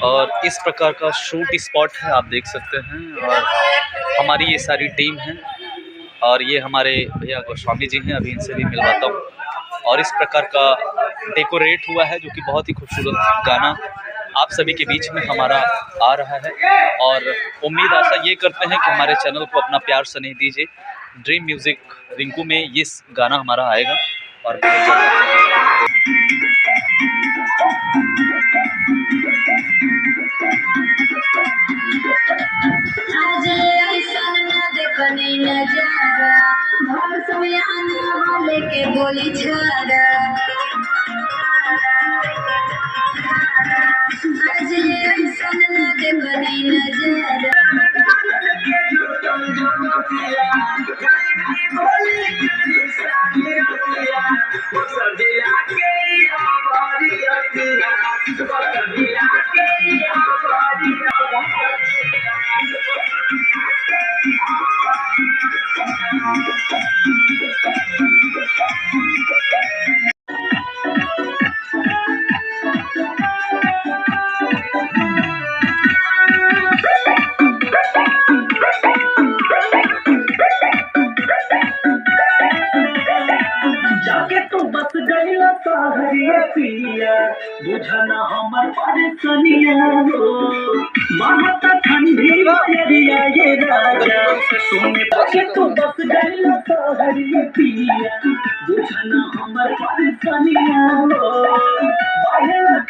और इस प्रकार का शूट स्पॉट है, आप देख सकते हैं। और हमारी ये सारी टीम है और ये हमारे भैया गोस्वामी जी हैं, अभी इनसे भी मिलवाता हूँ। और इस प्रकार का डेकोरेट हुआ है जो कि बहुत ही खूबसूरत गाना आप सभी के बीच में हमारा आ रहा है। और उम्मीद आशा ये करते हैं कि हमारे चैनल को अपना प्यार स्नेह दीजिए। ड्रीम म्यूज़िक रिंकू में ये गाना हमारा आएगा और लेके बोली छाड़ा बुझना हमार परेशानिया हो बहुत ठंडी तेरिया ये राजा सोने के तो बस गइल सहरिया पिया बुझना हमार परेशानिया हो बाहर